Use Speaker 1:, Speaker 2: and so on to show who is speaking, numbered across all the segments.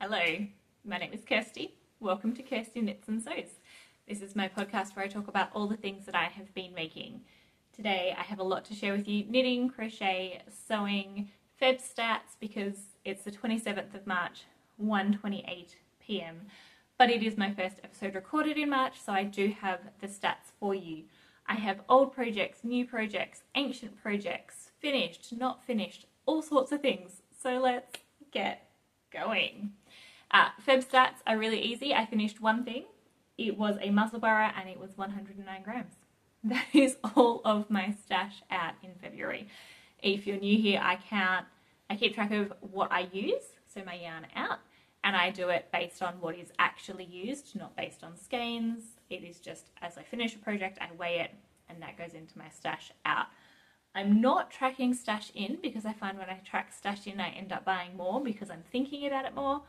Speaker 1: Hello, my name is Kirsty. Welcome to Kirsty Knits and Sews. This is my podcast where I talk about all the things that I have been making. Today I have a lot to share with you: knitting, crochet, sewing, Feb stats, because it's the 27th of March, 1:28 p.m. But it is my first episode recorded in March, so I do have the stats for you. I have old projects, new projects, ancient projects, finished, not finished, all sorts of things. So let's get going. Feb stats are really easy. I finished one thing. It was a muscle burra and it was 109 grams. That is all of my stash out in February. If you're new here, I keep track of what I use, so my yarn out, and I do it based on what is actually used, not based on skeins. It is just as I finish a project, I weigh it, and that goes into my stash out. I'm not tracking stash in because I find when I track stash in, I end up buying more because I'm thinking about it more.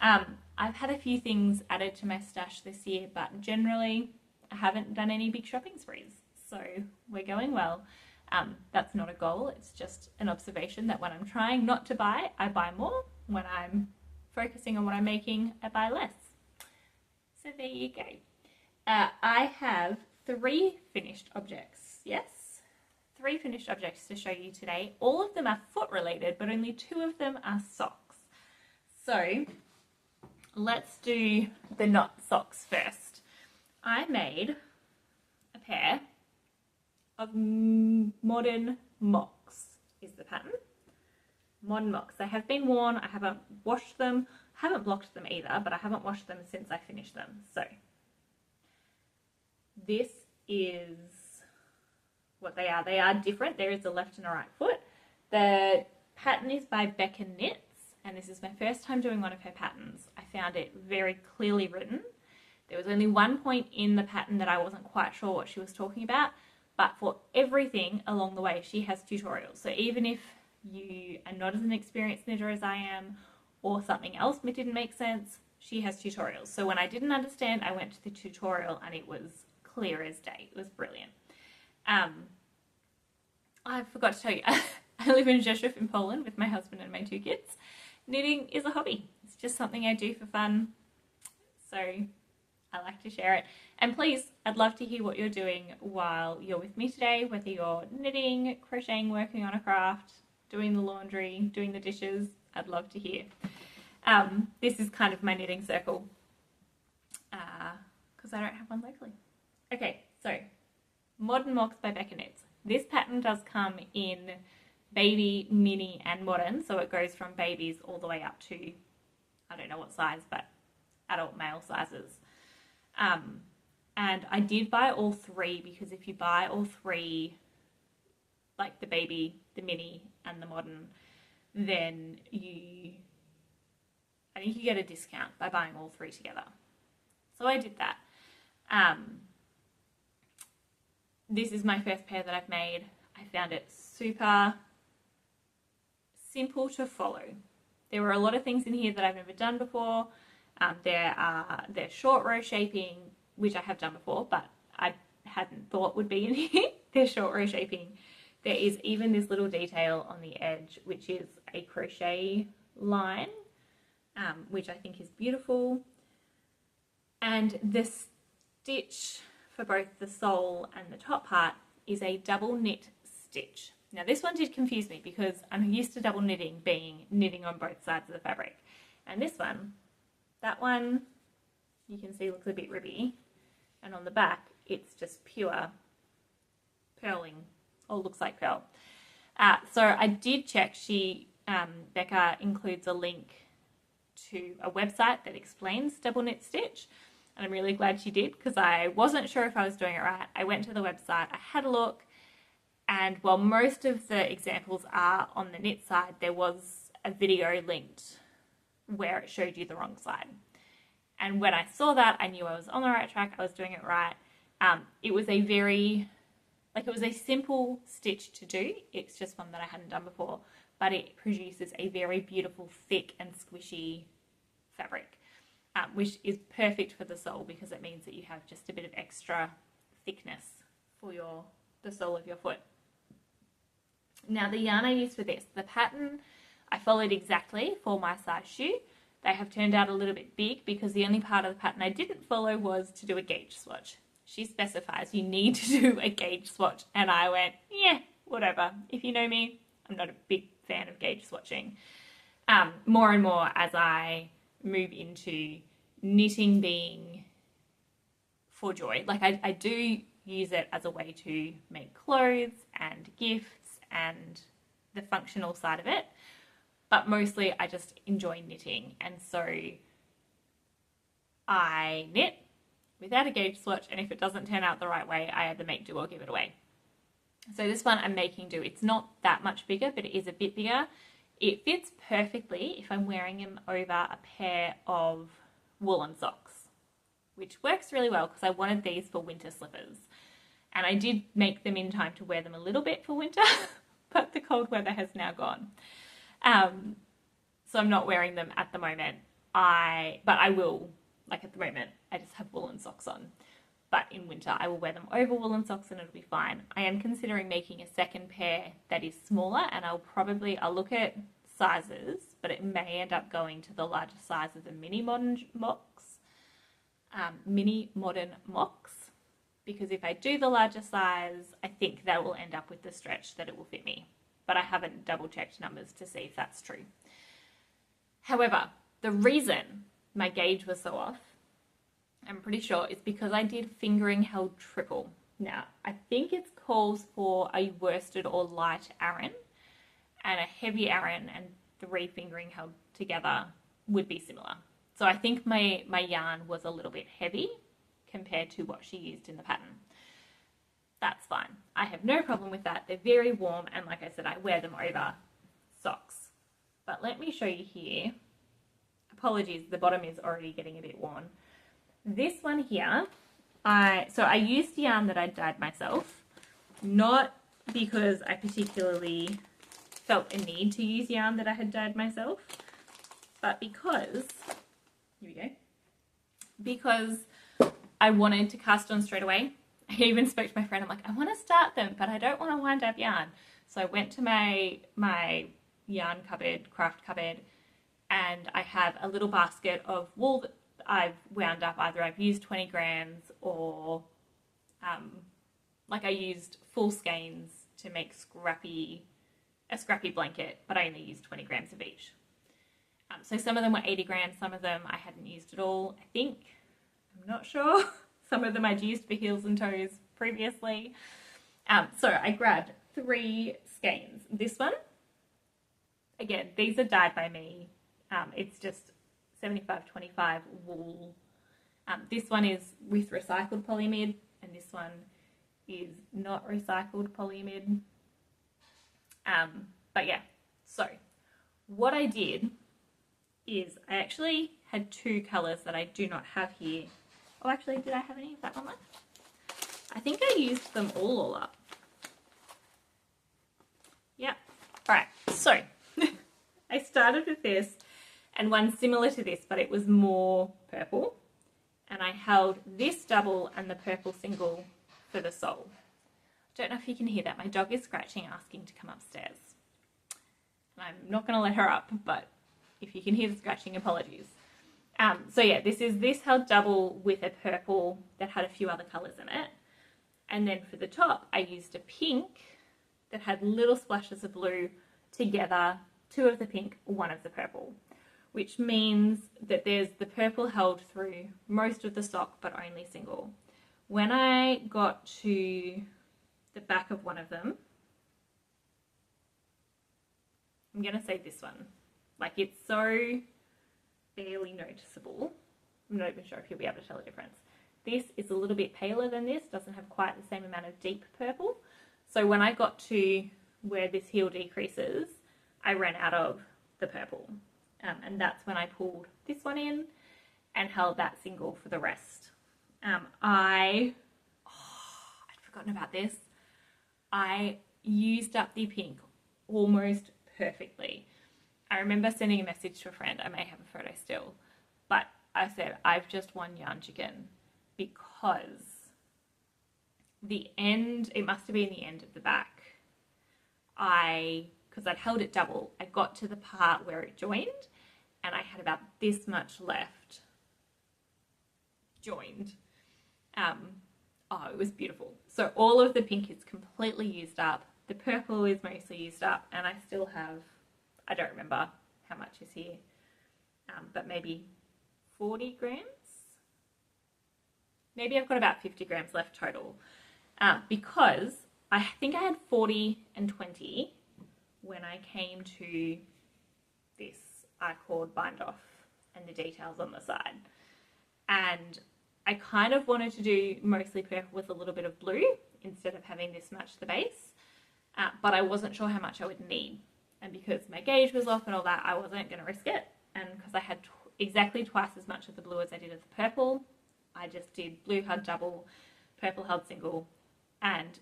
Speaker 1: I've had a few things added to my stash this year, but generally I haven't done any big shopping sprees, so we're going well. That's not a goal, it's just an observation that when I'm trying not to buy, I buy more. When I'm focusing on what I'm making, I buy less. So there you go. I have 3 finished objects, yes? 3 finished objects to show you today. All of them are foot related, but only 2 of them are socks. So let's do the not socks first. I made a pair of modern mocks, is the pattern. Modern mocks. They have been worn. I haven't washed them. I haven't blocked them either, but I haven't washed them since I finished them. So this is what they are. They are different. There is a left and a right foot. The pattern is by Becca Knits, and this is my first time doing one of her patterns. I found it very clearly written. There was only one point in the pattern that I wasn't quite sure what she was talking about, but for everything along the way, she has tutorials. So even if you are not as an experienced knitter as I am, or something else didn't make sense, she has tutorials. So when I didn't understand, I went to the tutorial and it was clear as day. It was brilliant. I forgot to tell you, I live in Rzeszów in Poland with my husband and my 2 kids. Knitting is a hobby. It's just something I do for fun. So I like to share it. And please, I'd love to hear what you're doing while you're with me today, whether you're knitting, crocheting, working on a craft, doing the laundry, doing the dishes. I'd love to hear. This is kind of my knitting circle because I don't have one locally. Okay, so Modern Mocks by Becca Knits. This pattern does come in baby, mini and modern, so it goes from babies all the way up to, I don't know what size, but adult male sizes. And I did buy all 3 because if you buy all 3, like the baby, the mini and the modern, then I think you get a discount by buying all 3 together. So I did that. This is my first pair that I've made. I found it super simple to follow. There were a lot of things in here that I've never done before. There's short row shaping, which I have done before, but I hadn't thought would be in here. There's short row shaping. There is even this little detail on the edge, which is a crochet line, which I think is beautiful. And the stitch for both the sole and the top part is a double knit stitch. Now this one did confuse me because I'm used to double knitting being knitting on both sides of the fabric. And this one, that one, you can see looks a bit ribby. And on the back, it's just pure purling, or looks like pearl. So I did check. Becca includes a link to a website that explains double knit stitch. And I'm really glad she did because I wasn't sure if I was doing it right. I went to the website, I had a look, and while most of the examples are on the knit side, there was a video linked where it showed you the wrong side. And when I saw that, I knew I was on the right track, I was doing it right. It was a simple stitch to do. It's just one that I hadn't done before, but it produces a very beautiful, thick and squishy fabric. Which is perfect for the sole because it means that you have just a bit of extra thickness for the sole of your foot. Now the yarn I used for this, the pattern I followed exactly for my size shoe, They have turned out a little bit big because the only part of the pattern I didn't follow was to do a gauge swatch. She specifies you need to do a gauge swatch, and I went, yeah, whatever. If you know me, I'm not a big fan of gauge swatching. More and more as I move into knitting being for joy. Like I do use it as a way to make clothes and gifts and the functional side of it. But mostly I just enjoy knitting. And so I knit without a gauge swatch, and if it doesn't turn out the right way, I either make do or give it away. So this one I'm making do. It's not that much bigger, but it is a bit bigger. It fits perfectly if I'm wearing them over a pair of woolen socks, which works really well because I wanted these for winter slippers. And I did make them in time to wear them a little bit for winter, but the cold weather has now gone. So I'm not wearing them at the moment. But I will, like at the moment, I just have woolen socks on. But in winter, I will wear them over woolen socks and it'll be fine. I am considering making a second pair that is smaller, and I'll look at sizes, but it may end up going to the larger size of the mini modern mocks, because if I do the larger size, I think that will end up with the stretch that it will fit me. But I haven't double checked numbers to see if that's true. However, the reason my gauge was so off, I'm pretty sure, is because I did fingering held triple. Now, I think it calls for a worsted or light Aran, and a heavy Aran and 3 fingering held together would be similar. So I think my yarn was a little bit heavy compared to what she used in the pattern. That's fine. I have no problem with that. They're very warm, and like I said, I wear them over socks. But let me show you here. Apologies, the bottom is already getting a bit worn. This one here, I used yarn that I dyed myself, not because I particularly felt a need to use yarn that I had dyed myself, but because, because I wanted to cast on straight away. I even spoke to my friend, I'm like, I want to start them, but I don't want to wind up yarn. So I went to my yarn cupboard, craft cupboard, and I have a little basket of wool that I've wound up. Either I've used 20 grams or like I used full skeins to make a scrappy blanket, but I only used 20 grams of each. So some of them were 80 grams, some of them I hadn't used at all, I think. I'm not sure. Some of them I'd used for heels and toes previously. So I grabbed 3 skeins. This one, again, these are dyed by me. It's just 75-25 wool. This one is with recycled polyamide, and this one is not recycled polyamide. But yeah, so what I did is I actually had 2 colours that I do not have here. Oh, actually, did I have any of that one left? I think I used them all up. Yep. All right, so I started with this and one similar to this, but it was more purple. And I held this double and the purple single for the sole. Don't know if you can hear that. My dog is scratching, asking to come upstairs. And I'm not going to let her up, but if you can hear the scratching, apologies. So yeah, this held double with a purple that had a few other colours in it. And then for the top, I used a pink that had little splashes of blue together, 2 of the pink, 1 of the purple, which means that there's the purple held through most of the sock, but only single. When I got to the back of one of them, I'm going to say this one, like it's so barely noticeable. I'm not even sure if you'll be able to tell the difference. This is a little bit paler than this, doesn't have quite the same amount of deep purple. So when I got to where this heel decreases, I ran out of the purple. And that's when I pulled this one in and held that single for the rest. I'd forgotten about this. I used up the pink almost perfectly. I remember sending a message to a friend, I may have a photo still, but I said, I've just won Yarn Chicken, because the end, it must have been the end of the back, because I'd held it double, I got to the part where it joined, and I had about this much left joined. Oh, it was beautiful. So all of the pink is completely used up. The purple is mostly used up, and I still have, I don't remember how much is here, but maybe 40 grams? Maybe I've got about 50 grams left total, because I think I had 40 and 20 when I came to this I-cord bind off and the details on the side. And I kind of wanted to do mostly purple with a little bit of blue instead of having this match the base, but I wasn't sure how much I would need. And because my gauge was off and all that, I wasn't going to risk it. And because I had exactly twice as much of the blue as I did of the purple, I just did blue held double, purple held single, and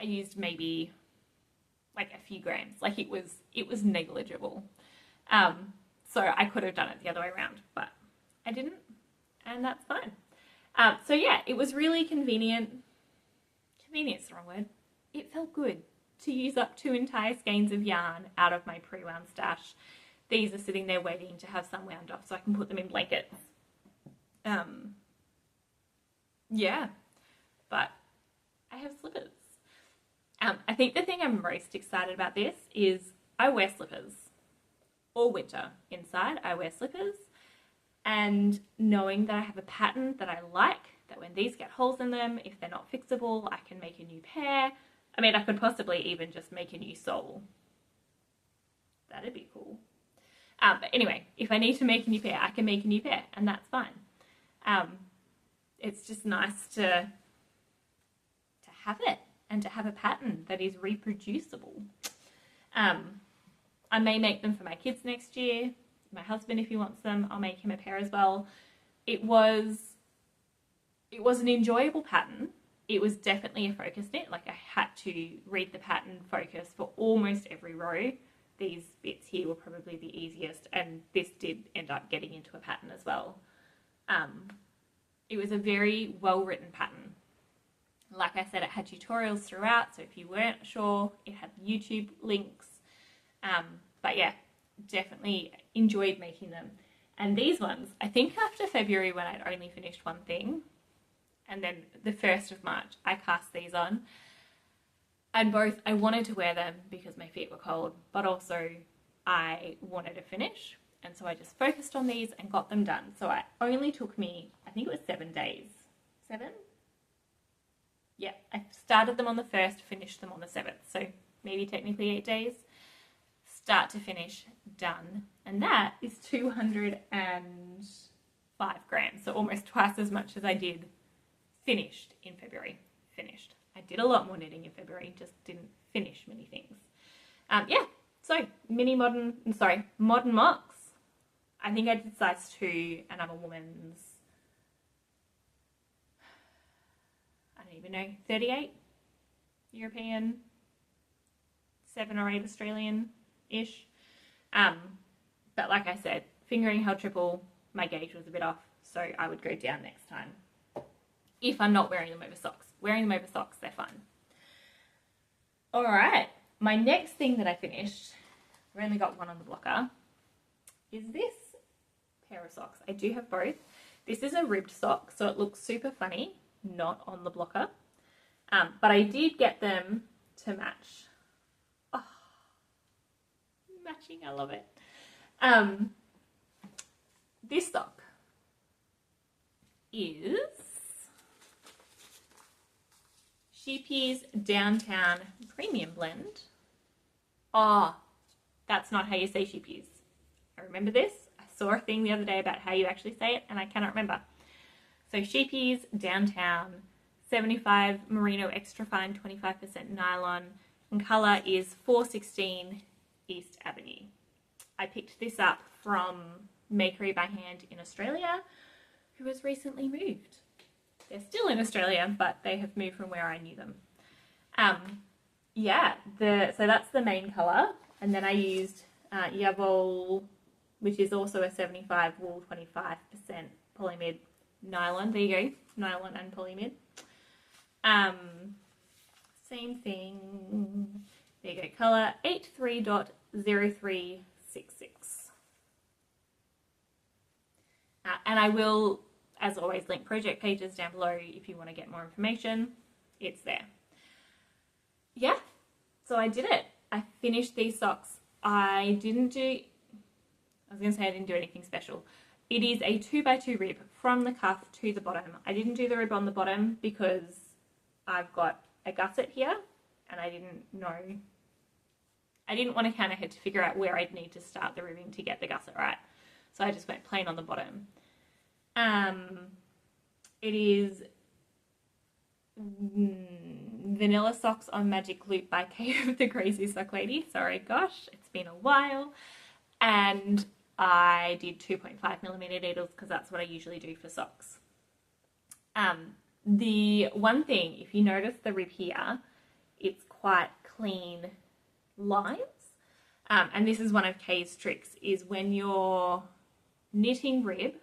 Speaker 1: I used maybe like a few grams. Like it was negligible. So I could have done it the other way around, but I didn't, and that's fine. So yeah, it was really convenient. Convenient's the wrong word. It felt good to use up 2 entire skeins of yarn out of my pre-wound stash. These are sitting there waiting to have some wound off so I can put them in blankets. Yeah, but I have slippers. I think the thing I'm most excited about this is I wear slippers all winter. Inside, I wear slippers, and knowing that I have a pattern that I like, that when these get holes in them, if they're not fixable, I can make a new pair. I mean, I could possibly even just make a new sole. That'd be cool. But anyway, if I need to make a new pair, I can make a new pair, and that's fine. It's just nice to have it and to have a pattern that is reproducible. I may make them for my kids next year. My husband, if he wants them, I'll make him a pair as well. It was an enjoyable pattern. It was definitely a focus knit. Like I had to read the pattern focus for almost every row. These bits here were probably the easiest, and this did end up getting into a pattern as well. It was a very well-written pattern. Like I said, it had tutorials throughout, so if you weren't sure, it had YouTube links. But yeah, definitely enjoyed making them. And these ones, I think after February when I'd only finished one thing, and then the 1st of March, I cast these on. And both, I wanted to wear them because my feet were cold, but also I wanted to finish. And so I just focused on these and got them done. So it only took me, I think it was 7 days. 7? Yeah, I started them on the 1st, finished them on the 7th. So maybe technically 8 days. Start to finish, done. And that is 205 grams. So almost twice as much as I did finished in February. Finished. I did a lot more knitting in February, just didn't finish many things. Yeah, so modern mocks. I think I did size 2 and I'm a woman's, I don't even know, 38 European, 7 or 8 Australian-ish. But like I said, fingering held triple, my gauge was a bit off, so I would go down next time. If I'm not wearing them over socks. Wearing them over socks, they're fine. All right, my next thing that I finished, I've only got one on the blocker, is this pair of socks. I do have both. This is a ribbed sock, so it looks super funny, not on the blocker. But I did get them to match. Oh, matching, I love it. This sock is Sheepy's Downtown Premium Blend. Oh, that's not how you say Sheepy's. I remember this. I saw a thing the other day about how you actually say it, and I cannot remember. So Sheepy's Downtown, 75 merino extra fine, 25% nylon, and colour is 416 East Avenue. I picked this up from Makery by Hand in Australia, who has recently moved. They're still in Australia, but they have moved from where I knew them. Yeah, so that's the main colour, and then I used Yavol, which is also a 75 wool, 25% polymid nylon. There you go, nylon and polymid. Same thing. There you go, colour 83.0366. And I will, as always, link project pages down below if you want to get more information. It's there. Yeah, so I did it. I finished these socks. I didn't do anything special. It is a 2x2 rib from the cuff to the bottom. I didn't do the rib on the bottom because I've got a gusset here and I didn't want to count ahead to figure out where I'd need to start the ribbing to get the gusset right. So I just went plain on the bottom. It is Vanilla Socks on Magic Loop by Kate of the Crazy Sock Lady. Sorry, gosh, it's been a while. And I did 2.5mm needles because that's what I usually do for socks. The one thing, if you notice the rib here, it's quite clean lines. And this is one of Kay's tricks, is when you're knitting rib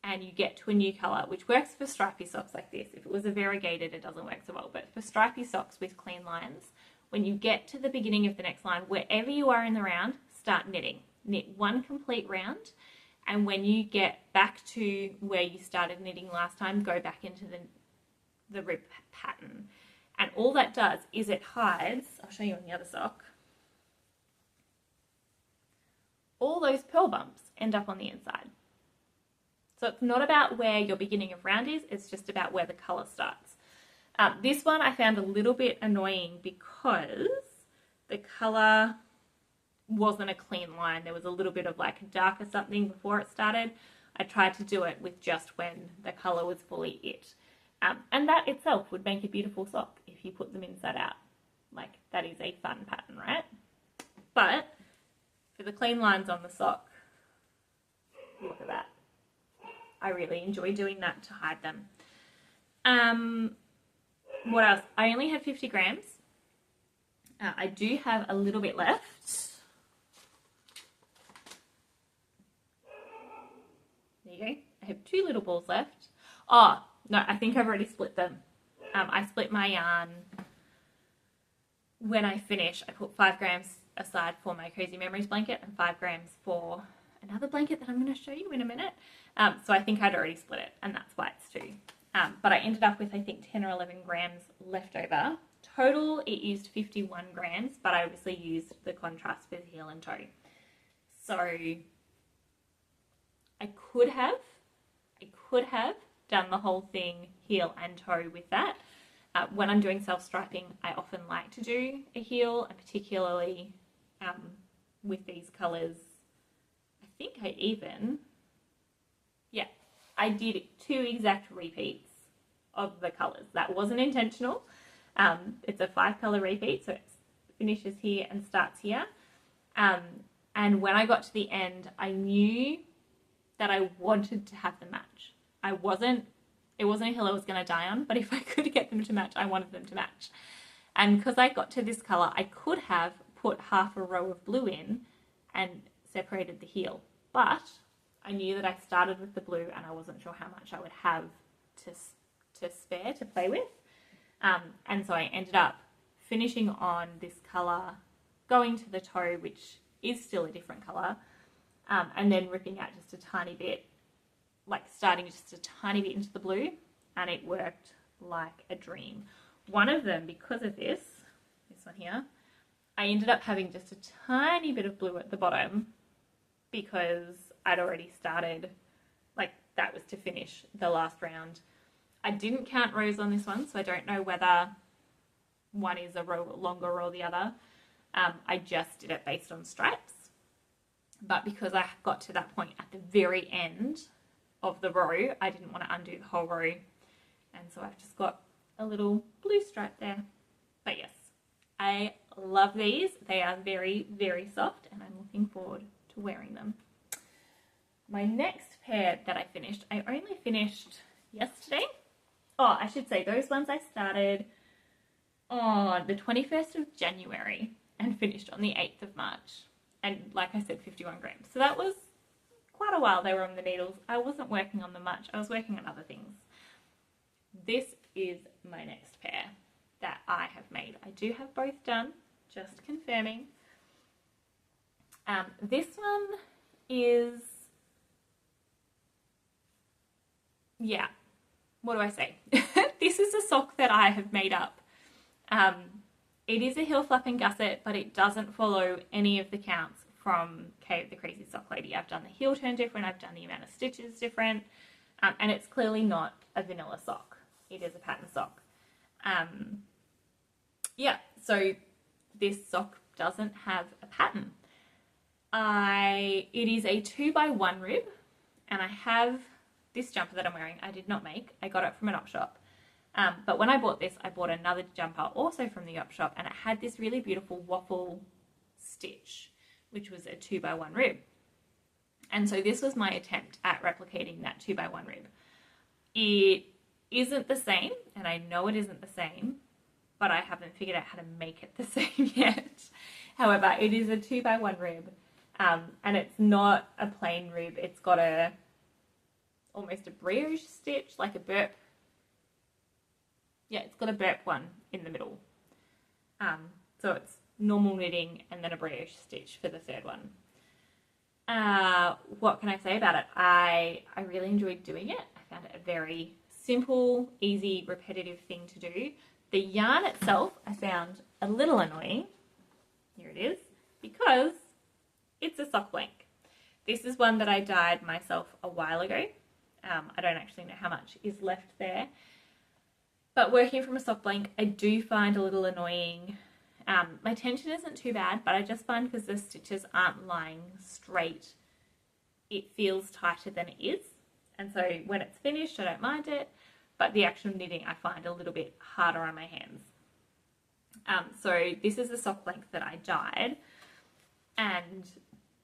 Speaker 1: and you get to a new colour, which works for stripy socks like this. If it was a variegated, it doesn't work so well. But for stripy socks with clean lines, when you get to the beginning of the next line, wherever you are in the round, start knitting. Knit one complete round, and when you get back to where you started knitting last time, go back into the rib pattern. And all that does is it hides, I'll show you on the other sock, all those purl bumps end up on the inside. So it's not about where your beginning of round is, it's just about where the colour starts. This one I found a little bit annoying because the colour wasn't a clean line. There was a little bit of like darker something before it started. I tried to do it with just when the colour was fully it. And that itself would make a beautiful sock if you put them inside out. Like, that is a fun pattern, right? But for the clean lines on the sock, look at that. I really enjoy doing that to hide them. What else? I only had 50 grams. I do have a little bit left. There you go. I have 2 little balls left. Oh, no, I think I've already split them. I split my yarn when I finish. I put 5 grams aside for my Cozy Memories blanket and 5 grams for another blanket that I'm going to show you in a minute. So I think I'd already split it, and that's why it's 2. But I ended up with, I think, 10 or 11 grams left over. Total, it used 51 grams, but I obviously used the contrast with heel and toe. So I could have done the whole thing heel and toe with that. When I'm doing self-striping, I often like to do a heel, and particularly with these colours. I think I did 2 exact repeats of the colours. That wasn't intentional. It's a 5-colour repeat, so it finishes here and starts here. And when I got to the end, I knew that I wanted to have them match. It wasn't a hill I was going to die on, but if I could get them to match, I wanted them to match. And because I got to this colour, I could have put half a row of blue in and separated the heel. But I knew that I started with the blue and I wasn't sure how much I would have to spare to play with. And so I ended up finishing on this colour, going to the toe, which is still a different colour, and then ripping out just a tiny bit, like starting just a tiny bit into the blue, and it worked like a dream. One of them, because of this one here, I ended up having just a tiny bit of blue at the bottom because I'd already started, like that was to finish the last round. I didn't count rows on this one, so I don't know whether one is a row longer or the other. I just did it based on stripes. But because I got to that point at the very end of the row, I didn't want to undo the whole row. And so I've just got a little blue stripe there. But yes, I love these. They are very, very soft, and I'm looking forward to wearing them. My next pair that I finished, I only finished yesterday. Oh, I should say those ones I started on the 21st of January and finished on the 8th of March. And like I said, 51 grams. So that was quite a while they were on the needles. I wasn't working on them much. I was working on other things. This is my next pair that I have made. I do have both done, just confirming. This one is yeah, what do I say? This is a sock that I have made up. It is a heel flap and gusset, but it doesn't follow any of the counts from Kay the Crazy Sock Lady. I've done the heel turn different, I've done the amount of stitches different, and it's clearly not a vanilla sock. It is a pattern sock. Yeah, so this sock doesn't have a pattern. It is a 2x1 rib, and I have this jumper that I'm wearing. I did not make. I got it from an op shop. But when I bought this, I bought another jumper also from the op shop, and it had this really beautiful waffle stitch, which was a 2x1 rib. And so this was my attempt at replicating that 2x1 rib. It isn't the same, and I know it isn't the same, but I haven't figured out how to make it the same yet. However, it is a 2x1 rib, and it's not a plain rib. It's got almost a brioche stitch, like a burp. Yeah, it's got a burp one in the middle. So it's normal knitting and then a brioche stitch for the third one. What can I say about it? I really enjoyed doing it. I found it a very simple, easy, repetitive thing to do. The yarn itself I found a little annoying. Here it is, because it's a sock blank. This is one that I dyed myself a while ago. I don't actually know how much is left there. But working from a sock blank, I do find a little annoying. My tension isn't too bad, but I just find because the stitches aren't lying straight, it feels tighter than it is. And so when it's finished, I don't mind it, but the actual knitting I find a little bit harder on my hands. So this is the sock blank that I dyed, and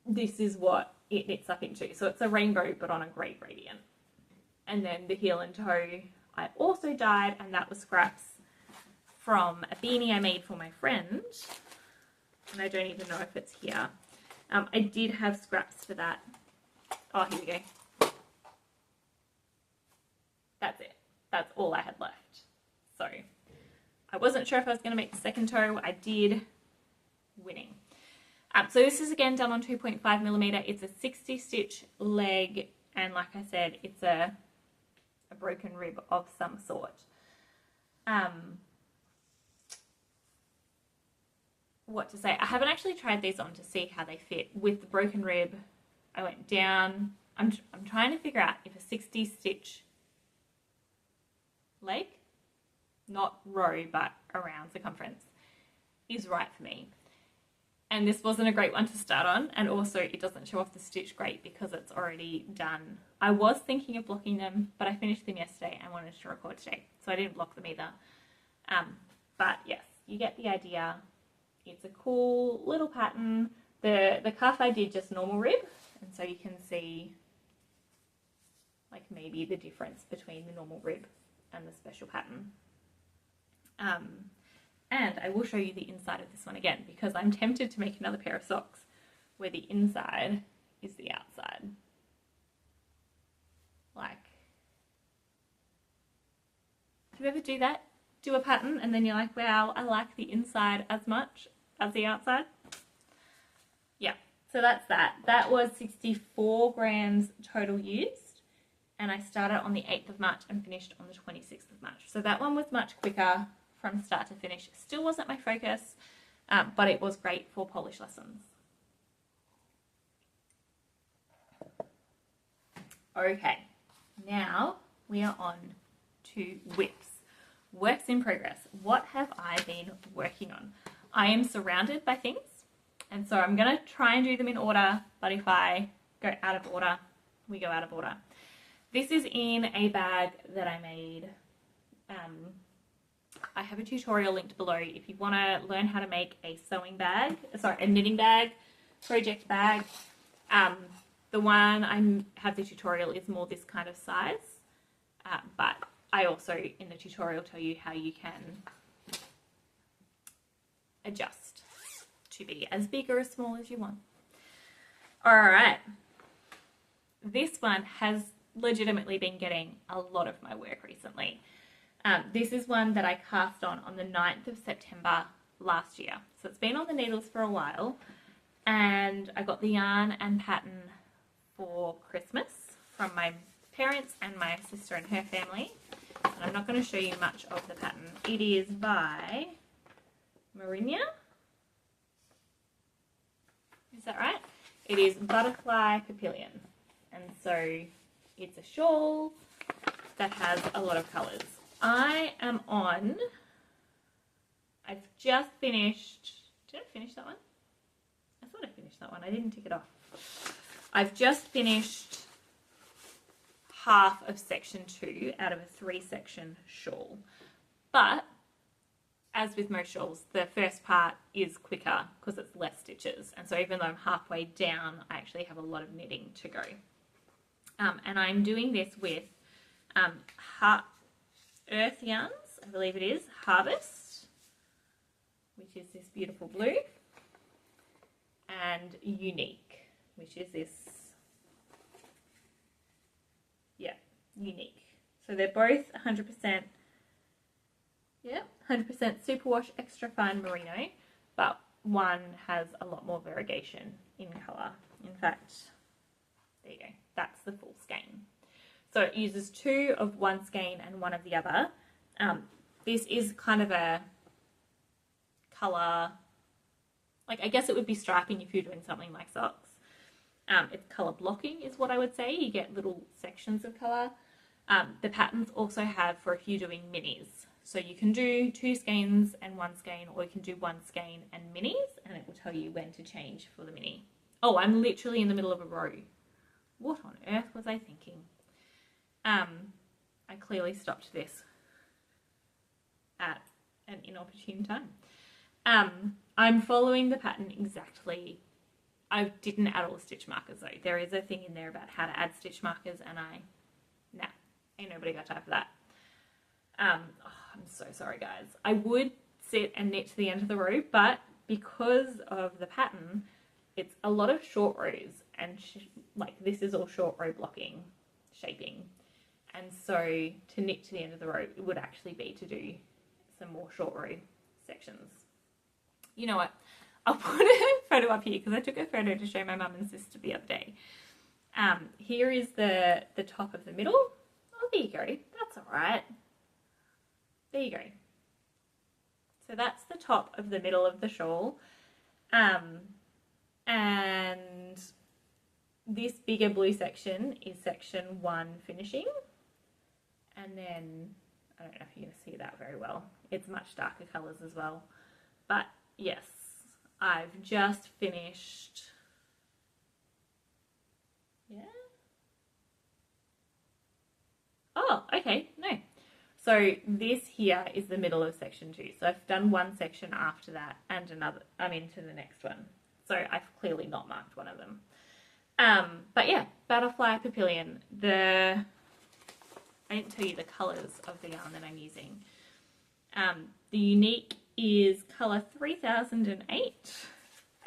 Speaker 1: this is what it knits up into. So it's a rainbow, but on a grey gradient. And then the heel and toe I also dyed, and that was scraps from a beanie I made for my friend. And I don't even know if it's here. I did have scraps for that. Oh, here we go. That's it. That's all I had left. So I wasn't sure if I was going to make the second toe. I did. Winning. So this is again done on 2.5mm. It's a 60 stitch leg, and like I said, it's a broken rib of some sort. What to say? I haven't actually tried these on to see how they fit. With the broken rib, I went down. I'm trying to figure out if a 60 stitch leg, not row but around circumference, is right for me. And this wasn't a great one to start on, and also it doesn't show off the stitch great because it's already done. I was thinking of blocking them, but I finished them yesterday and wanted to record today, so I didn't block them either. But yes, you get the idea. It's a cool little pattern. The cuff I did just normal rib, and so you can see like maybe the difference between the normal rib and the special pattern. And I will show you the inside of this one again, because I'm tempted to make another pair of socks where the inside is the outside. Like, do you ever do that? Do a pattern and then you're like, wow, I like the inside as much as the outside? Yeah, so that's that. That was 64 grams total used, and I started on the 8th of March and finished on the 26th of March. So that one was much quicker from start to finish. Still wasn't my focus, but it was great for polish lessons. Okay, now we are on to whips. Works in progress. What have I been working on? I am surrounded by things, and so I'm going to try and do them in order, but if I go out of order, we go out of order. This is in a bag that I made. I have a tutorial linked below if you want to learn how to make a sewing bag, sorry, a knitting bag, project bag. The one I have the tutorial is more this kind of size, but I also in the tutorial tell you how you can adjust to be as big or as small as you want. All right, this one has legitimately been getting a lot of my work recently. This is one that I cast on the 9th of September last year. So it's been on the needles for a while, and I got the yarn and pattern for Christmas from my parents and my sister and her family. And I'm not going to show you much of the pattern. It is by Marinia. Is that right? It is Butterfly Papillion. And so it's a shawl that has a lot of colours. I've just finished, did I finish that one? I thought I finished that one. I didn't tick it off. I've just finished half of section 2 out of a 3-section shawl. But as with most shawls, the first part is quicker because it's less stitches. And so even though I'm halfway down, I actually have a lot of knitting to go. And I'm doing this with Earth Yarns, I believe it is, Harvest, which is this beautiful blue, and Unique, which is this, yeah, Unique. So they're both 100%, yeah, 100% superwash extra fine merino, but one has a lot more variegation in colour. In fact, there you go, that's the full skein. So it uses 2 of one skein and 1 of the other. This is kind of a colour, like I guess it would be striping if you're doing something like socks. It's colour blocking is what I would say. You get little sections of colour. The patterns also have for if you're doing minis. So you can do 2 skeins and 1 skein, or you can do 1 skein and minis, and it will tell you when to change for the mini. Oh, I'm literally in the middle of a row. What on earth was I thinking? I clearly stopped this at an inopportune time. I'm following the pattern exactly. I didn't add all the stitch markers though. There is a thing in there about how to add stitch markers, and ain't nobody got time for that. I'm so sorry guys. I would sit and knit to the end of the row, but because of the pattern, it's a lot of short rows, and like this is all short row blocking, shaping. And so to knit to the end of the row, it would actually be to do some more short row sections. You know what? I'll put a photo up here because I took a photo to show my mum and sister the other day. Here is the top of the middle. Oh, there you go. That's all right. There you go. So that's the top of the middle of the shawl. And this bigger blue section is section 1 finishing. And then, I don't know if you're going to see that very well. It's much darker colours as well. But yes, I've just finished, yeah. Oh, okay, no. So this here is the middle of section 2. So I've done 1 section after that and another, I'm into the next one. So I've clearly not marked one of them. But yeah, Butterfly Papillion. I didn't tell you the colours of the yarn that I'm using. The Unique is colour 3008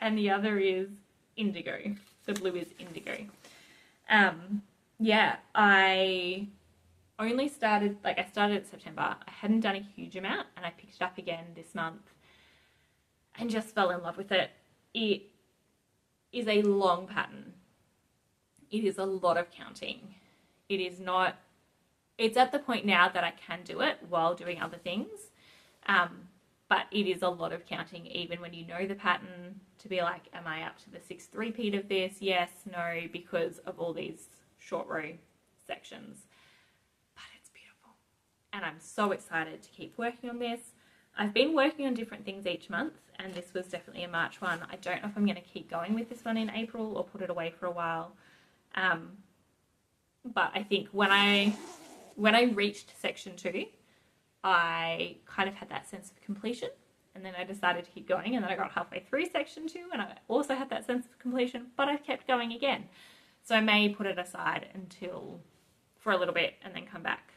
Speaker 1: and the other is Indigo. The blue is Indigo. Yeah, I only started, I started in September. I hadn't done a huge amount and I picked it up again this month and just fell in love with it. It is a long pattern. It is a lot of counting. It is not, it's at the point now that I can do it while doing other things. But it is a lot of counting even when you know the pattern, to be like, am I up to the 6th repeat of this? Yes, no, because of all these short row sections. But it's beautiful. And I'm so excited to keep working on this. I've been working on different things each month, and this was definitely a March one. I don't know if I'm going to keep going with this one in April or put it away for a while. But I think when I reached section 2, I kind of had that sense of completion, and then I decided to keep going, and then I got halfway through section 2 and I also had that sense of completion, but I kept going again. So I may put it aside for a little bit and then come back.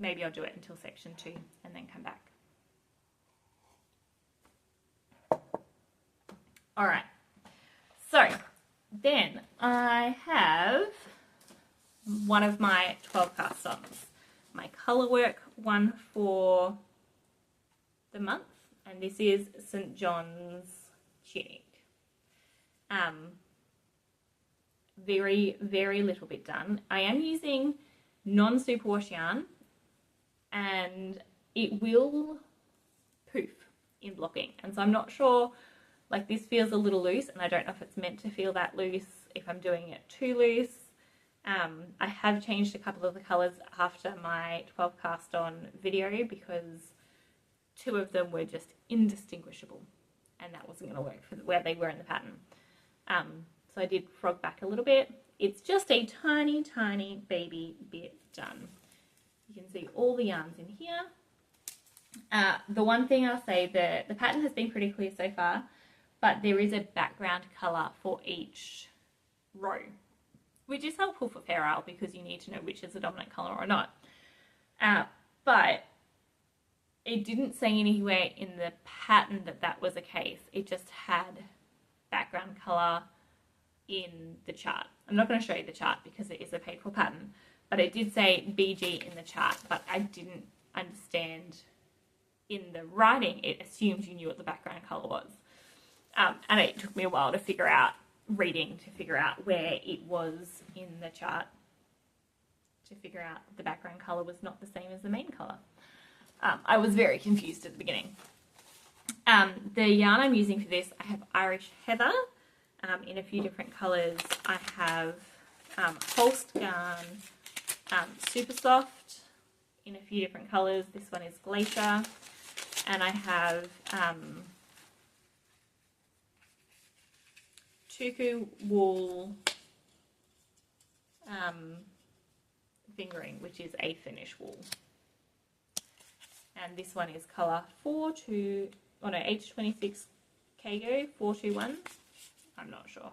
Speaker 1: Maybe I'll do it until section 2 and then come back. All right, so then I have one of my 12 cast-ons, my colour work one for the month, and this is St. John's Tunic. Very, very little bit done. I am using non-superwash yarn, and it will poof in blocking. And so I'm not sure, like this feels a little loose, and I don't know if it's meant to feel that loose, if I'm doing it too loose. I have changed a couple of the colours after my 12 cast on video because 2 of them were just indistinguishable, and that wasn't going to work for where they were in the pattern. So I did frog back a little bit. It's just a tiny, tiny baby bit done. You can see all the yarns in here. The one thing I'll say, the pattern has been pretty clear so far, but there is a background colour for each row, which is helpful for Fair Isle because you need to know which is the dominant colour or not. But it didn't say anywhere in the pattern that that was the case. It just had background colour in the chart. I'm not going to show you the chart because it is a paid for pattern, but it did say BG in the chart, but I didn't understand in the writing. It assumed you knew what the background colour was. And it took me a while to figure out, reading to figure out where it was in the chart, to figure out the background colour was not the same as the main colour. I was very confused at the beginning. The yarn I'm using for this, I have Irish Heather in a few different colours. I have Holst yarn, Super Soft in a few different colours. This one is Glacier. And I have Tuku Wool Fingering, which is a finish wool. And this one is colour H26 Kago 421. I'm not sure.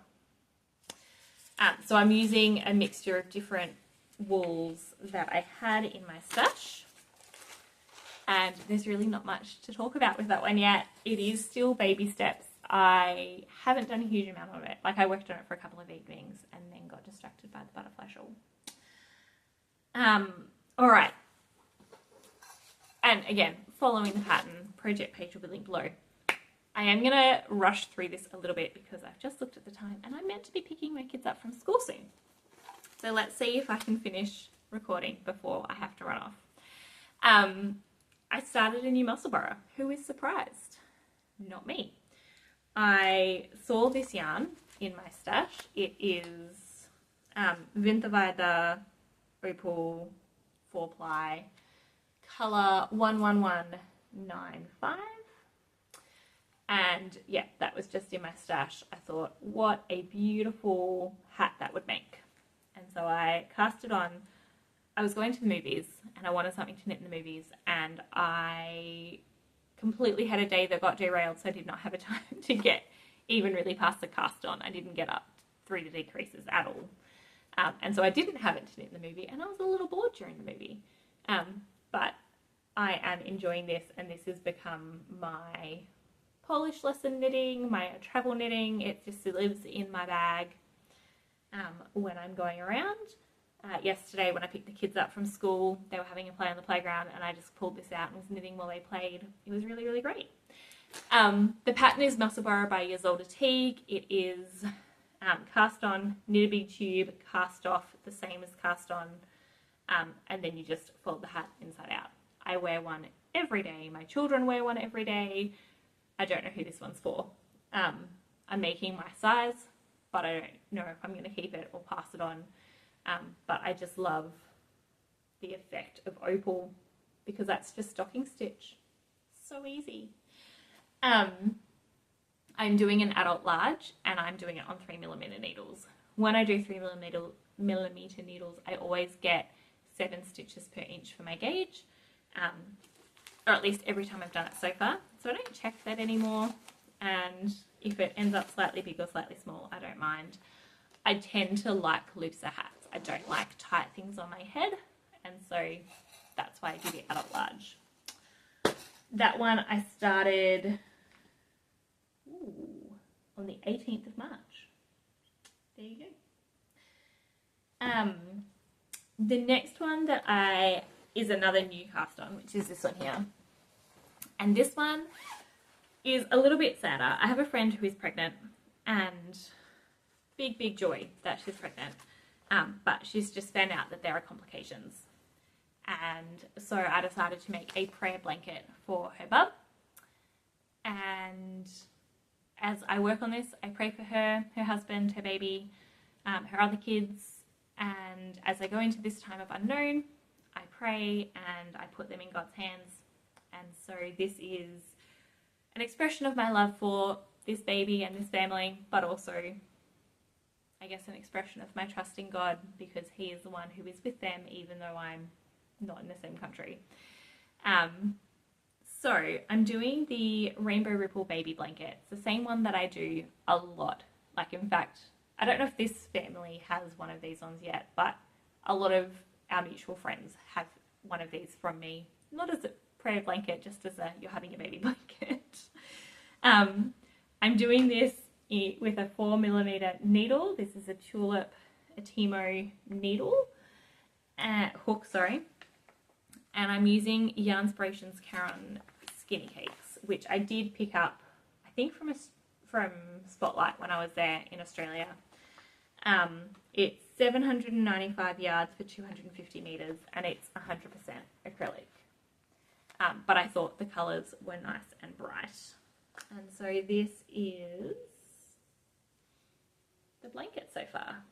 Speaker 1: So I'm using a mixture of different wools that I had in my stash. And there's really not much to talk about with that one yet. It is still baby steps. I haven't done a huge amount of it. Like I worked on it for a couple of evenings and then got distracted by the butterfly shawl. All right. And again, following the pattern, project page will be linked below. I am going to rush through this a little bit because I've just looked at the time and I'm meant to be picking my kids up from school soon. So let's see if I can finish recording before I have to run off. I started a new muscle borrower. Who is surprised? Not me. I saw this yarn in my stash. It is Vinterweide Opal 4-ply, colour 11195. And yeah, that was just in my stash. I thought, what a beautiful hat that would make. And so I cast it on. I was going to the movies and I wanted something to knit in the movies, and I completely had a day that got derailed, so I did not have a time to get even really past the cast on. I didn't get up 3 to decreases at all. And so I didn't have it to knit in the movie, and I was a little bored during the movie. But I am enjoying this, and this has become my Polish lesson knitting, my travel knitting. It just lives in my bag when I'm going around. Yesterday when I picked the kids up from school, they were having a play on the playground and I just pulled this out and was knitting while they played. It was really, really great. The pattern is Muscle Borrower by Ysolda Teague. It is cast on, knit a big tube, cast off the same as cast on, and then you just fold the hat inside out. I wear one every day. My children wear one every day. I don't know who this one's for. I'm making my size, but I don't know if I'm going to keep it or pass it on. But I just love the effect of opal because that's just stocking stitch. So easy. I'm doing an adult large and I'm doing it on 3mm needles. When I do 3mm needles, I always get 7 stitches per inch for my gauge, or at least every time I've done it so far. So I don't check that anymore, and if it ends up slightly big or slightly small, I don't mind. I tend to like looser hats. I don't like tight things on my head, and so that's why I do the adult large. That one I started on the 18th of March. There you go. The next one that is another new cast on, which is this one here. And this one is a little bit sadder. I have a friend who is pregnant, and big joy that she's pregnant. but she's just found out that there are complications. And so I decided to make a prayer blanket for her bub. And as I work on this, I pray for her, her husband, her baby, her other kids. And as I go into this time of unknown, I pray and I put them in God's hands. And so this is an expression of my love for this baby and this family, but also, I guess, an expression of my trust in God, because He is the one who is with them, even though I'm not in the same country. So I'm doing the Rainbow Ripple baby blanket. It's the same one that I do a lot. Like, in fact, I don't know if this family has one of these ones yet, but a lot of our mutual friends have one of these from me. Not as a prayer blanket, just as a you're having a baby blanket. I'm doing this with a 4mm needle. This is a Tulip Atimo needle, hook, sorry. And I'm using Yarnspirations Caron Skinny Cakes, which I did pick up, I think from Spotlight when I was there in Australia. It's 795 yards for 250 meters, and it's 100% acrylic. But I thought the colors were nice and bright. And so this is the blanket so far.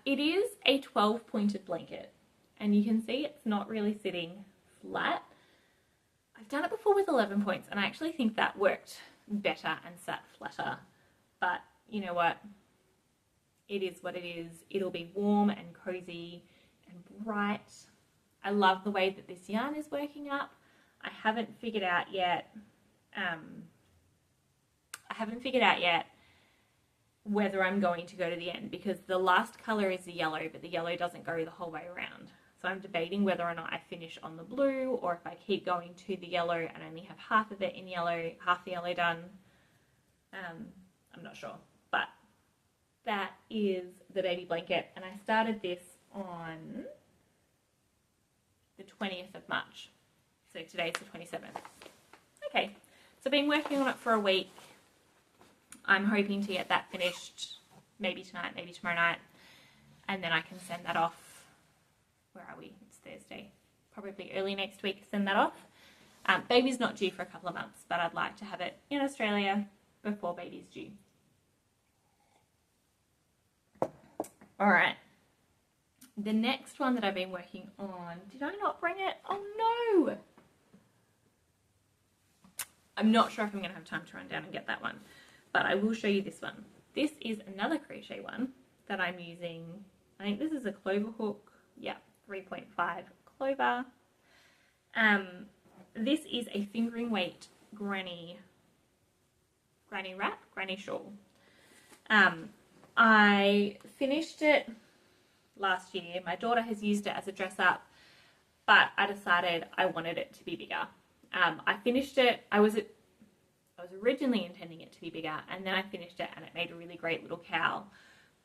Speaker 1: It is a 12-pointed blanket, and you can see it's not really sitting flat. I've done it before with 11 points, and I actually think that worked better and sat flatter. But you know what? It is what it is. It'll be warm and cozy and bright. I love the way that this yarn is working up. I haven't figured out yet. Whether I'm going to go to the end, because the last colour is the yellow, but the yellow doesn't go the whole way around. So I'm debating whether or not I finish on the blue, or if I keep going to the yellow and only have half of it in yellow, half the yellow done. I'm not sure, but that is the baby blanket, and I started this on the 20th of March. So today's the 27th. Okay, so I've been working on it for a week. I'm hoping to get that finished maybe tonight, maybe tomorrow night, and then I can send that off. Where are we? It's Thursday. Probably early next week, send that off. Baby's not due for a couple of months, but I'd like to have it in Australia before baby's due. All right. The next one that I've been working on, did I not bring it? Oh no! I'm not sure if I'm going to have time to run down and get that one, but I will show you this one. This is another crochet one that I'm using. I think this is a clover hook. Yeah, 3.5 clover. This is a fingering weight granny shawl. I finished it last year. My daughter has used it as a dress up, but I decided I wanted it to be bigger. I finished it. I was originally intending it to be bigger, and then I finished it and it made a really great little cowl.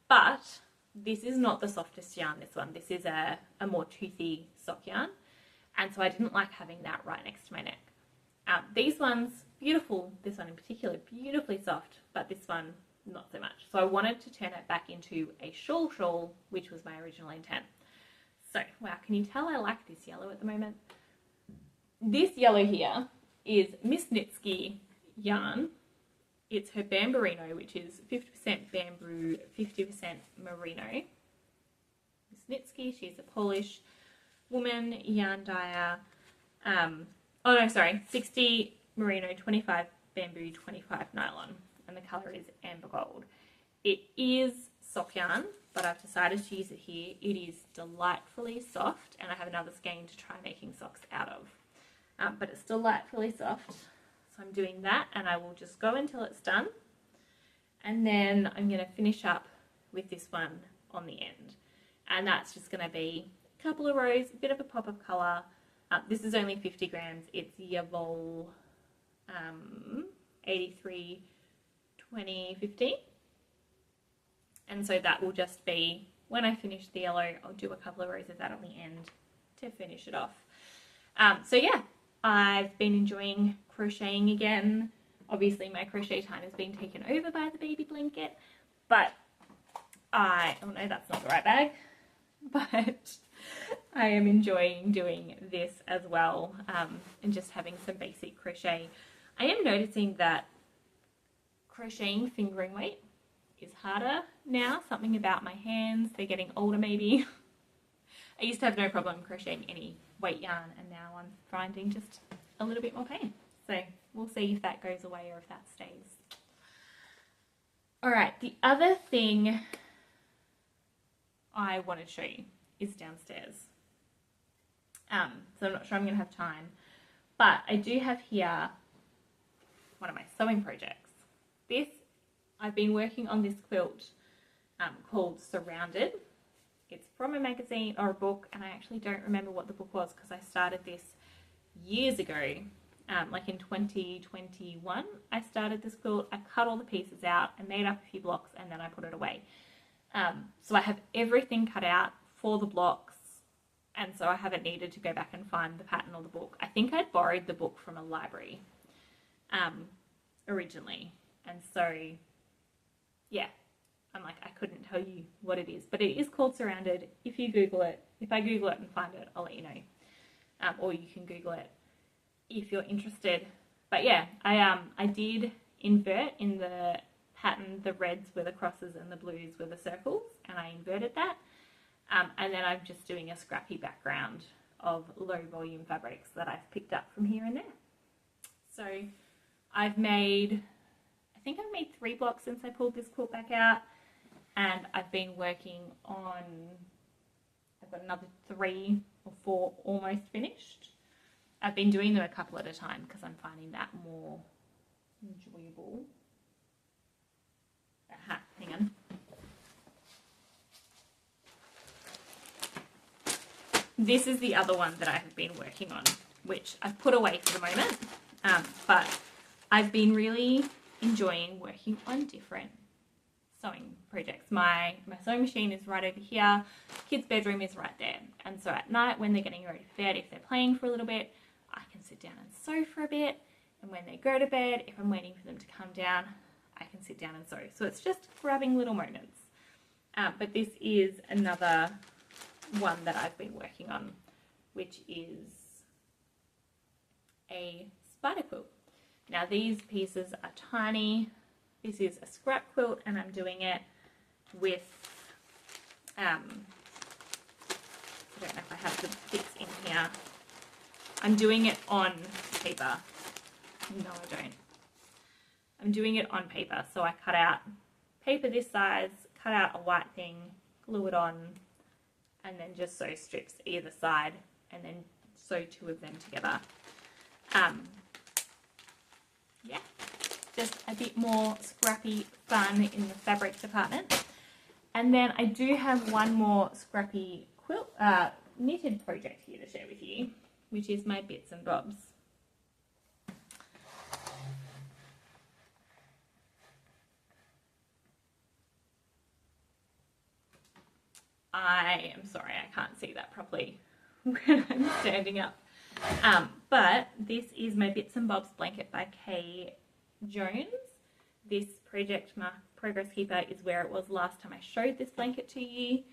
Speaker 1: But this is not the softest yarn, this one. This is a more toothy sock yarn, and so I didn't like having that right next to my neck. These ones, beautiful, this one in particular, beautifully soft, but this one, not so much. So I wanted to turn it back into a shawl, which was my original intent. So, wow, can you tell I like this yellow at the moment? This yellow here is Miss Nitsky yarn. It's her Bamburino, which is 50% bamboo, 50% merino. Miss Nitsky, she's a Polish woman, yarn dyer. 60 merino, 25 bamboo, 25 nylon, and the colour is amber gold. It is sock yarn, but I've decided to use it here. It is delightfully soft, and I have another skein to try making socks out of. But it's delightfully soft, so I'm doing that, and I will just go until it's done, and then I'm going to finish up with this one on the end, and that's just going to be a couple of rows, a bit of a pop of colour. This is only 50 grams. It's Yavol 83 2015, and so that will just be, when I finish the yellow, I'll do a couple of rows of that on the end to finish it off. So yeah, I've been enjoying crocheting again. Obviously my crochet time has been taken over by the baby blanket, but oh no, that's not the right bag, but I am enjoying doing this as well, and just having some basic crochet. I am noticing that crocheting fingering weight is harder now, something about my hands, they're getting older maybe. I used to have no problem crocheting any weight yarn, and now I'm finding just a little bit more pain. So we'll see if that goes away or if that stays. Alright, the other thing I want to show you is downstairs. So I'm not sure I'm going to have time, but I do have here one of my sewing projects. I've been working on this quilt called Surrounded. It's from a magazine or a book, and I actually don't remember what the book was because I started this years ago, like in 2021. I started this quilt, I cut all the pieces out, I made up a few blocks, and then I put it away. So I have everything cut out for the blocks, and so I haven't needed to go back and find the pattern or the book. I think I borrowed the book from a library originally, and so yeah, I'm like, I couldn't tell you what it is, but it is called Surrounded. If you Google it, if I Google it and find it, I'll let you know, or you can Google it if you're interested. But yeah, I did invert in the pattern, the reds were the crosses and the blues were the circles, and I inverted that. And then I'm just doing a scrappy background of low volume fabrics that I've picked up from here and there. So I think I've made 3 blocks since I pulled this quilt back out, and I've been working on, I've got another 3 or 4 almost finished. I've been doing them a couple at a time because I'm finding that more enjoyable. Aha, hang on. This is the other one that I have been working on, which I've put away for the moment, but I've been really enjoying working on different sewing projects. My sewing machine is right over here, kids' bedroom is right there, and so at night when they're getting ready for bed, if they're playing for a little bit, I can sit down and sew for a bit, and when they go to bed, if I'm waiting for them to come down, I can sit down and sew. So it's just grabbing little moments. But this is another one that I've been working on, which is a spider quilt. Now these pieces are tiny. This is a scrap quilt, and I'm doing it with, I don't know if I have the bits in here. I'm doing it on paper. No, I don't. I'm doing it on paper. So I cut out paper this size, cut out a white thing, glue it on, and then just sew strips either side, and then sew 2 of them together. Yeah, just a bit more scrappy fun in the fabric department. And then I do have one more scrappy quilt knitted project here to share with you, which is my bits and bobs. I am sorry, I can't see that properly when I'm standing up. But this is my Bits and Bobs blanket by Kay Jones. This project, my Progress Keeper, is where it was last time I showed this blanket to you.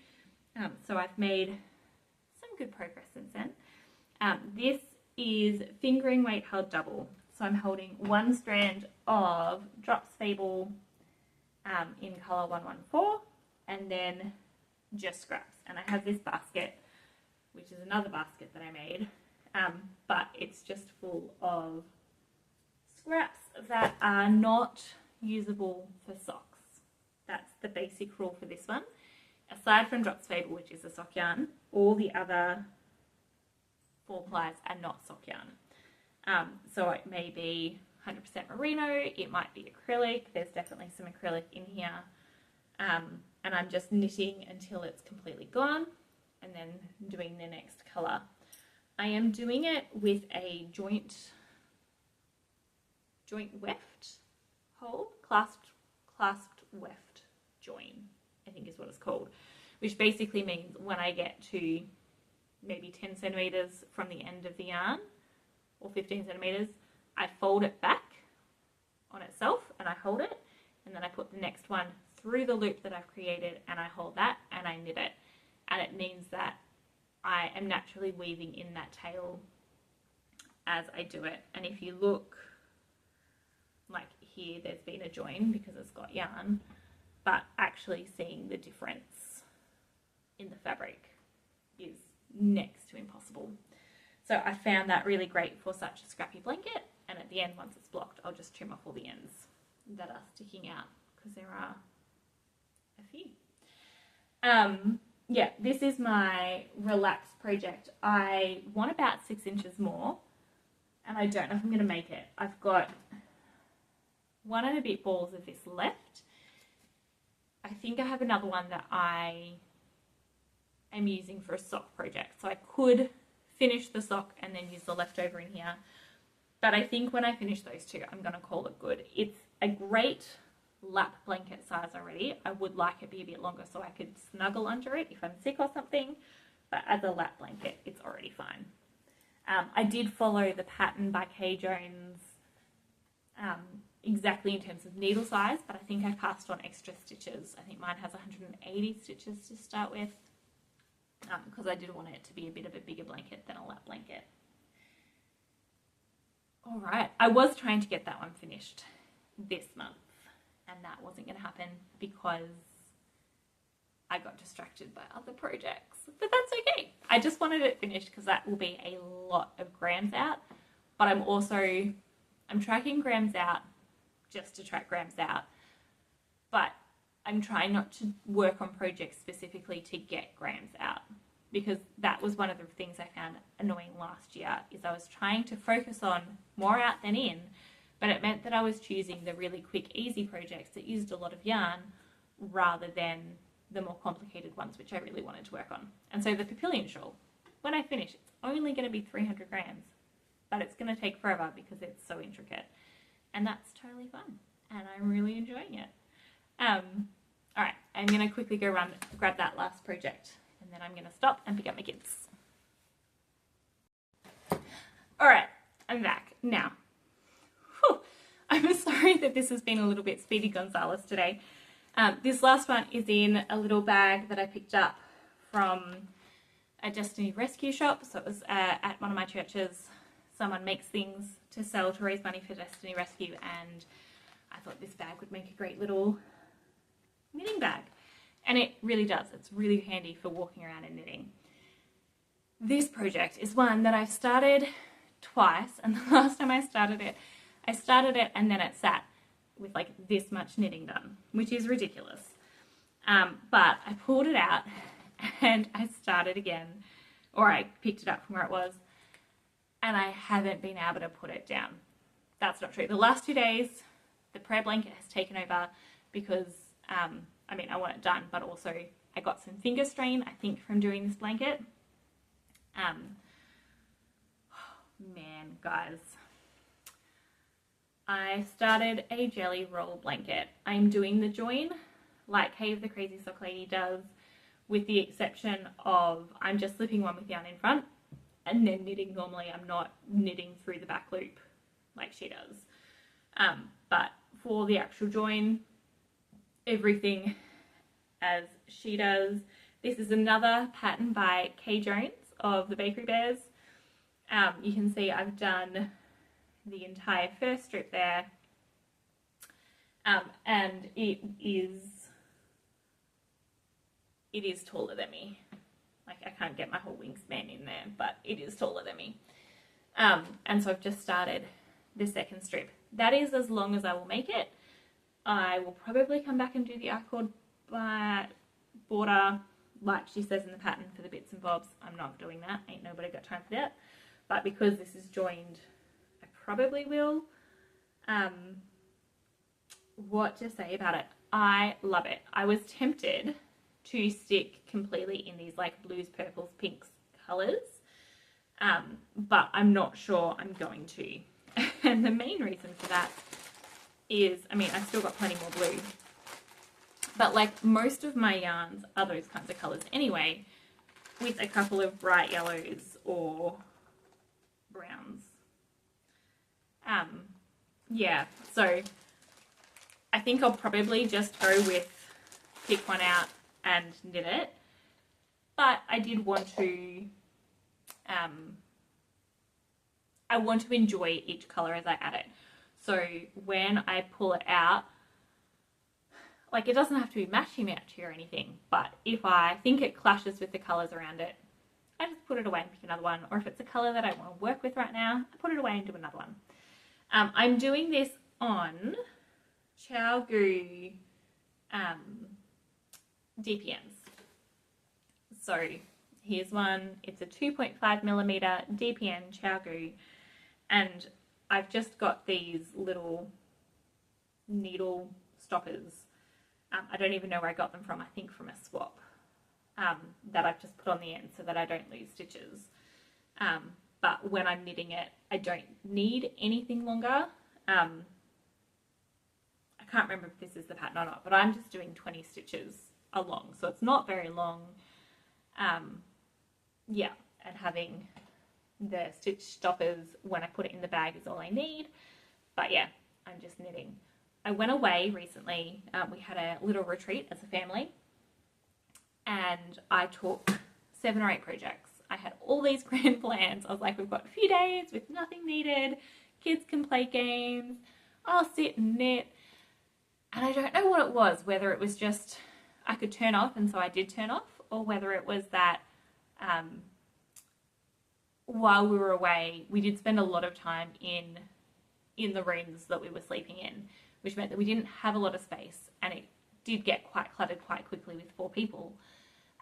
Speaker 1: So I've made some good progress since then. This is fingering weight held double. So I'm holding 1 strand of Drops Fable in colour 114, and then just scraps. And I have this basket, which is another basket that I made, but it's just full of scraps that are not usable for socks. That's the basic rule for this one. Aside from Drops Fable, which is a sock yarn, all the other 4 plies are not sock yarn. So it may be 100% merino, it might be acrylic, there's definitely some acrylic in here. And I'm just knitting until it's completely gone, and then doing the next colour. I am doing it with a joint weft hold, clasped weft join, I think is what it's called, which basically means when I get to maybe 10 centimetres from the end of the yarn, or 15 centimetres, I fold it back on itself and I hold it, and then I put the next one through the loop that I've created and I hold that and I knit it, and it means that I am naturally weaving in that tail as I do it. And if you look, like here, there's been a join because it's got yarn, but actually seeing the difference in the fabric is next to impossible. So I found that really great for such a scrappy blanket, and at the end, once it's blocked, I'll just trim off all the ends that are sticking out, because there are a few. Yeah, this is my relaxed project. I want about 6 inches more, and I don't know if I'm going to make it. I've got 1 and a bit balls of this left. I think I have another one that I am using for a sock project, so I could finish the sock and then use the leftover in here. But I think when I finish those two, I'm going to call it good. It's a great lap blanket size already. I would like it to be a bit longer so I could snuggle under it if I'm sick or something, but as a lap blanket, it's already fine. I did follow the pattern by Kay Jones exactly in terms of needle size, but I think I passed on extra stitches. I think mine has 180 stitches to start with, because I did want it to be a bit of a bigger blanket than a lap blanket. All right, I was trying to get that one finished this month, and that wasn't going to happen because I got distracted by other projects, but that's okay. I just wanted it finished because that will be a lot of grams out, but I'm tracking grams out just to track grams out, but I'm trying not to work on projects specifically to get grams out, because that was one of the things I found annoying last year, is I was trying to focus on more out than in, but it meant that I was choosing the really quick, easy projects that used a lot of yarn rather than the more complicated ones, which I really wanted to work on. And so the Papillion shawl, when I finish, it's only going to be 300 grams, but it's going to take forever because it's so intricate. And that's totally fun, and I'm really enjoying it. All right, I'm going to quickly go run, grab that last project, and then I'm going to stop and pick up my kids. All right, I'm back. Now, I'm sorry that this has been a little bit Speedy Gonzalez today. This last one is in a little bag that I picked up from a Destiny Rescue shop. So it was at one of my churches. Someone makes things to sell to raise money for Destiny Rescue, and I thought this bag would make a great little knitting bag. And it really does. It's really handy for walking around and knitting. This project is one that I've started twice, and the last time I started it and then it sat with like this much knitting done, which is ridiculous. But I pulled it out and I started again, or I picked it up from where it was, and I haven't been able to put it down. That's not true. The last 2 days, the prayer blanket has taken over because, I want it done, but also I got some finger strain, I think, from doing this blanket. Man, guys. I started a jelly roll blanket. I'm doing the join like Cave the Crazy Sock Lady does, with the exception of I'm just slipping one with yarn in front and then knitting normally. I'm not knitting through the back loop like she does. But for the actual join, everything as she does. This is another pattern by Kay Jones of the Bakery Bears. You can see I've done the entire first strip there, and it is taller than me. Like, I can't get my whole wingspan in there, but it is taller than me. And so I've just started the second strip. That is as long as I will make it. I will probably come back and do the I-cord border like she says in the pattern for the bits and bobs. I'm not doing that. Ain't nobody got time for that. But because this is joined, I probably will. What to say about it? I love it. I was tempted to stick completely in these like blues, purples, pinks colours, but I'm not sure I'm going to. And the main reason for that is, I've still got plenty more blue, but like most of my yarns are those kinds of colours anyway, with a couple of bright yellows or browns. Yeah, so I think I'll probably just go with pick one out and knit it. But I did want to, I want to enjoy each colour as I add it. So when I pull it out, like it doesn't have to be matchy-matchy or anything, but if I think it clashes with the colours around it, I just put it away and pick another one. Or if it's a colour that I want to work with right now, I put it away and do another one. I'm doing this on ChiaoGoo DPNs. So here's one. It's a 2.5mm DPN ChiaoGoo, and I've just got these little needle stoppers. I don't even know where I got them from. I think from a swap that I've just put on the end so that I don't lose stitches. But when I'm knitting it, I don't need anything longer. I can't remember if this is the pattern or not, but I'm just doing 20 stitches along, so it's not very long. Yeah, and having the stitch stoppers when I put it in the bag is all I need. But yeah, I'm just knitting. I went away recently. We had a little retreat as a family, and I took 7 or 8 projects. I had all these grand plans. I was like, we've got a few days with nothing needed. Kids can play games. I'll sit and knit. And I don't know what it was, whether it was just I could turn off, and so I did turn off, or whether it was that while we were away, we did spend a lot of time in the rooms that we were sleeping in, which meant that we didn't have a lot of space, and it did get quite cluttered quite quickly with 4 people.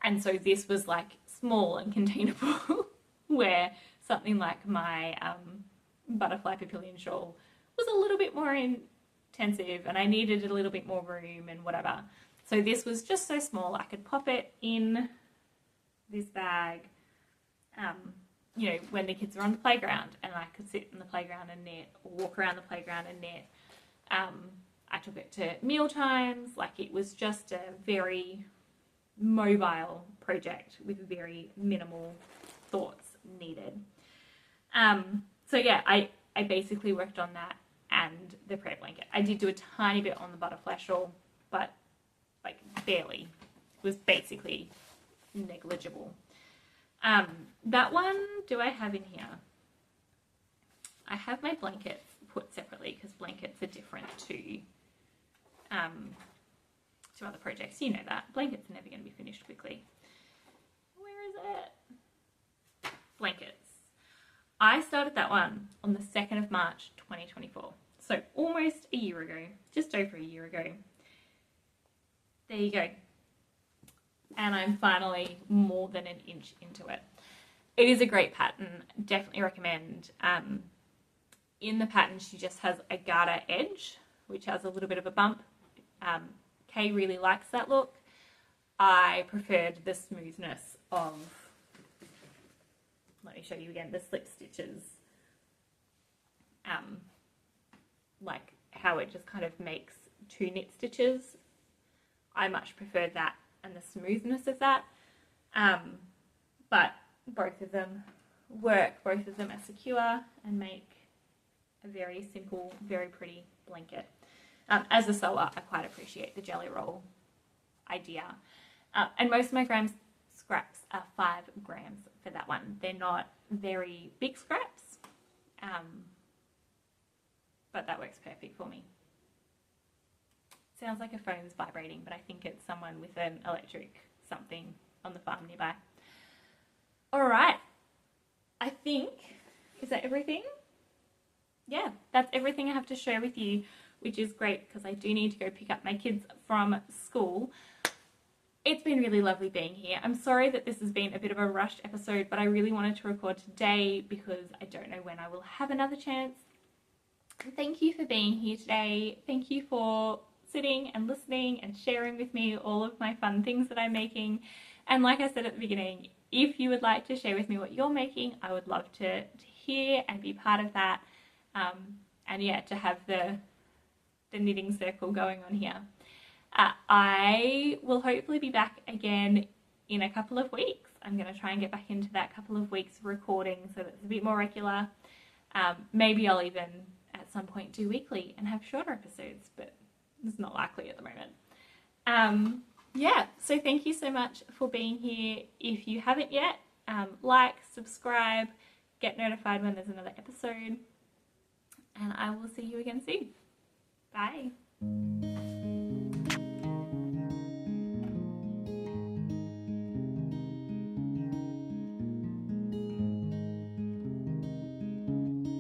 Speaker 1: And so this was like small and containable, where something like my butterfly papillion shawl was a little bit more intensive, and I needed a little bit more room and whatever. So this was just so small, I could pop it in this bag, you know, when the kids are on the playground, and I could sit in the playground and knit, or walk around the playground and knit. I took it to meal times. Like, it was just a very mobile project with very minimal thoughts needed. So yeah, I basically worked on that and the prayer blanket. I did do a tiny bit on the butterfly shawl, but like barely. It was basically negligible. That one, do I have in here? I have my blankets put separately because blankets are different to other projects. You know that. Blankets are never going to be finished quickly. Where is it? Blankets. I started that one on the 2nd of March 2024. So almost a year ago, just over a year ago. There you go. And I'm finally more than an inch into it. It is a great pattern. Definitely recommend. In the pattern, she just has a garter edge, which has a little bit of a bump. Kay really likes that look. I preferred the smoothness of, let me show you again, the slip stitches. Like how it just kind of makes 2 knit stitches. I much preferred that and the smoothness of that. But both of them work. Both of them are secure and make a very simple, very pretty blanket. As a sewer, I quite appreciate the jelly roll idea. And most of my scraps are 5 grams for that one. They're not very big scraps, but that works perfect for me. Sounds like a phone's vibrating, but I think it's someone with an electric something on the farm nearby. All right, I think, is that everything? Yeah, that's everything I have to share with you, which is great because I do need to go pick up my kids from school. It's been really lovely being here. I'm sorry that this has been a bit of a rushed episode, but I really wanted to record today because I don't know when I will have another chance. Thank you for being here today. Thank you for sitting and listening and sharing with me all of my fun things that I'm making. And like I said at the beginning, if you would like to share with me what you're making, I would love to hear and be part of that. And yeah, to have the knitting circle going on here. I will hopefully be back again in a couple of weeks. I'm going to try and get back into that couple of weeks recording so that it's a bit more regular. Maybe I'll even at some point do weekly and have shorter episodes, but it's not likely at the moment. Yeah, so thank you so much for being here. If you haven't yet, like, subscribe, get notified when there's another episode, and I will see you again soon. Bye.